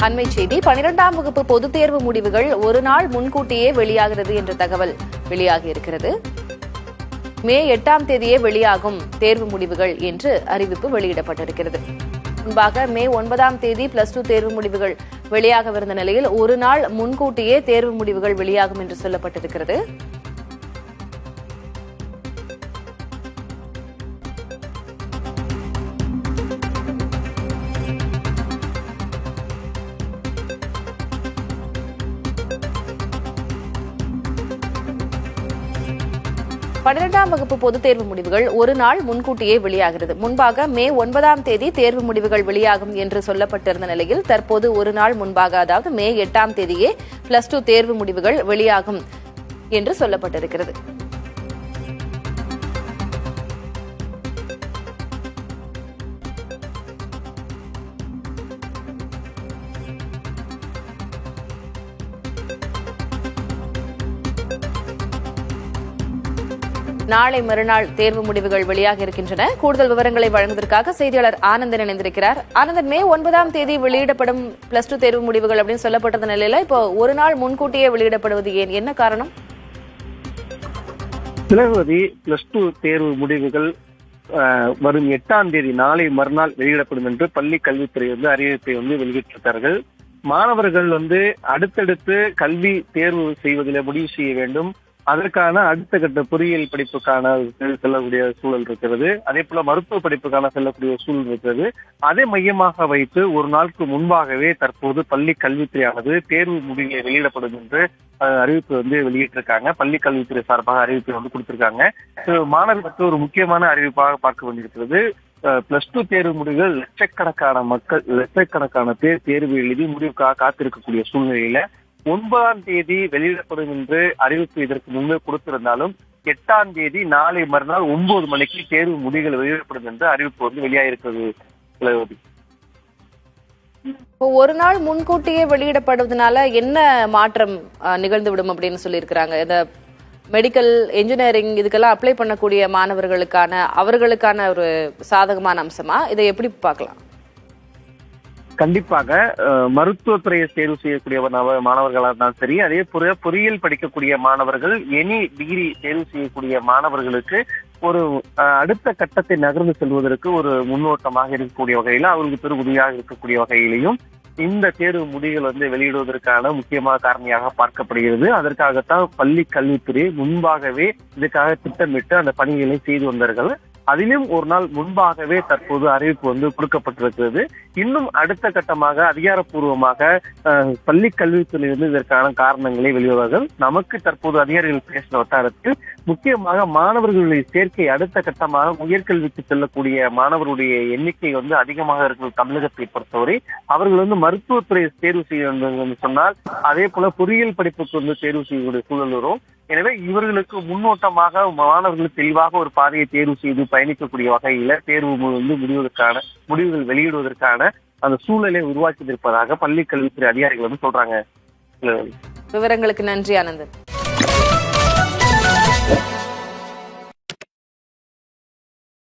அண்மை செய்தி 12ஆம் வகுப்பு பொதுத் தேர்வு முடிவுகள் ஒரு நாள் முன்கூட்டியே வெளியாகிறது என்ற தகவல் வெளியாகியிருக்கிறது. மே 8ஆம் தேதியே வெளியாகும் தேர்வு முடிவுகள் என்று அறிவிப்பு வெளியிடப்பட்டிருக்கிறது. முன்பாக மே 9ஆம் தேதி +2 தேர்வு முடிவுகள் வெளியாகவிருந்த நிலையில் ஒரு நாள் முன்கூட்டியே தேர்வு முடிவுகள் வெளியாகும் என்று சொல்லப்பட்டிருக்கிறது. பன்னிரண்டாம் வகுப்பு பொதுத் தேர்வு முடிவுகள் ஒரு நாள் முன்கூட்டியே வெளியாகிறது. முன்பாக மே 9ஆம் தேதி தேர்வு முடிவுகள் வெளியாகும் என்று சொல்லப்பட்டிருந்த நிலையில் தற்போது ஒரு நாள் முன்பாக, அதாவது மே 8ஆம் தேதியே +2 தேர்வு முடிவுகள் வெளியாகும் என்று சொல்லப்பட்டிருக்கிறது. நாளை மறுநாள் தேர்வு முடிவுகள் வெளியாக இருக்கின்றன. கூடுதல் விவரங்களை வழங்குவதற்காக செய்தியாளர் ஆனந்தன் இணைந்திருக்கிறார். ஆனந்தன், மே 9ஆம் தேதி வெளியிடப்படும் +2 தேர்வு முடிவுகள் அப்படின்னு சொல்லப்பட்ட நிலையில இப்போ ஒரு நாள் முன்கூட்டியே வெளியிடப்படுவது ஏன், என்ன காரணம்? திலகவதி, +2 தேர்வு முடிவுகள் வரும் 8ஆம் தேதி நாளை மறுநாள் வெளியிடப்படும் என்று பள்ளி கல்வித்துறை அறிவிப்பை வெளியிட்டிருக்கிறார்கள். மாணவர்கள் அடுத்தடுத்து கல்வி தேர்வு செய்வதில் முடிவு செய்ய வேண்டும். அதற்கான அடுத்த கட்ட பொறியியல் படிப்புக்கான செல்லக்கூடிய சூழல் இருக்கிறது. அதே போல மருத்துவ படிப்புக்கான செல்லக்கூடிய சூழல் இருக்கிறது. அதை மையமாக வைத்து ஒரு நாளுக்கு முன்பாகவே தற்போது பள்ளி கல்வித்துறையானது தேர்வு முடிவுகளை வெளியிடப்படும் என்று அறிவிப்பு வெளியிட்டிருக்காங்க. பள்ளி கல்வித்துறை சார்பாக அறிவிப்பு கொடுத்திருக்காங்க. மாணவர்களுக்கு ஒரு முக்கியமான அறிவிப்பாக பார்க்க வேண்டியிருக்கிறது. +2 தேர்வு முடிவுகள் லட்சக்கணக்கான மக்கள், லட்சக்கணக்கான பேர் தேர்வு எழுதி முடிவுக்காக காத்திருக்கக்கூடிய சூழ்நிலையில 9ஆம் தேதி வெளியிடப்படும் என்று அறிவிப்பு இதற்கு முன்பே கொடுத்திருந்தாலும் 8ஆம் தேதி நாளை மறுநாள் 9 மணிக்கு தேர்வு முடிவுகள் வெளியிடப்படும் என்று அறிவிப்பு வெளியாயிருக்கிறது. ஒரு நாள் முன்கூட்டியே வெளியிடப்படுவதனால என்ன மாற்றம் நிகழ்ந்துவிடும் அப்படின்னு சொல்லியிருக்கிறாங்க. இந்த மெடிக்கல், இன்ஜினியரிங் இதுக்கெல்லாம் அப்ளை பண்ணக்கூடிய அவர்களுக்கான ஒரு சாதகமான அம்சமா இதை எப்படி பார்க்கலாம்? கண்டிப்பாக மருத்துவத்துறையை தேர்வு செய்யக்கூடிய மாணவர்களாக இருந்தாலும் சரி, அதே போல பொறியியல் படிக்கக்கூடிய மாணவர்கள், எனி டிகிரி தேர்வு செய்யக்கூடிய மாணவர்களுக்கு ஒரு அடுத்த கட்டத்தை நகர்ந்து செல்வதற்கு ஒரு முன்னோட்டமாக இருக்கக்கூடிய வகையில, அவர்களுக்கு பெரும் உதவியாக இருக்கக்கூடிய வகையிலையும் இந்த தேர்வு முடிவுகள் வெளியிடுவதற்கான முக்கியமான காரணியாக பார்க்கப்படுகிறது. அதற்காகத்தான் பள்ளி கல்வித்துறை முன்பாகவே இதுக்காக திட்டமிட்டு அந்த பணிகளை செய்து வந்தார்கள். அதிலும் ஒரு நாள் முன்பாகவே தற்போது அறிவிப்பு கொடுக்கப்பட்டிருக்கிறது. இன்னும் அடுத்த கட்டமாக அதிகாரப்பூர்வமாக பள்ளி கல்வித்துறையிலிருந்து இதற்கான காரணங்களை வெளியிடுவார்கள். நமக்கு தற்போது அதிகாரிகள் பேசின வட்டாரத்தில் முக்கியமாக மாணவர்களுடைய சேர்க்கை அடுத்த கட்டமாக உயர்கல்விக்கு செல்லக்கூடிய மாணவர்களுடைய எண்ணிக்கை அதிகமாக இருக்கிறது. தமிழகத்தை பொறுத்தவரை அவர்கள் மருத்துவத்துறை தேர்வு செய்ய வேண்டும் என்று சொன்னால், அதே போல பொறியியல் படிப்புக்கு தேர்வு செய்யக்கூடிய சூழல் வரும். எனவே இவர்களுக்கு முன்னோட்டமாக மாணவர்கள் தெளிவாக ஒரு பாதையை தேர்வு செய்து பயணிக்கக்கூடிய வகையில தேர்வு முடிவுகள் வெளியிடுவதற்கான அந்த சூழலை உருவாக்கியிருப்பதாக பள்ளி கல்வித்துறை அதிகாரிகள் சொல்றாங்க. விவரங்களுக்கு நன்றி ஆனந்தன்.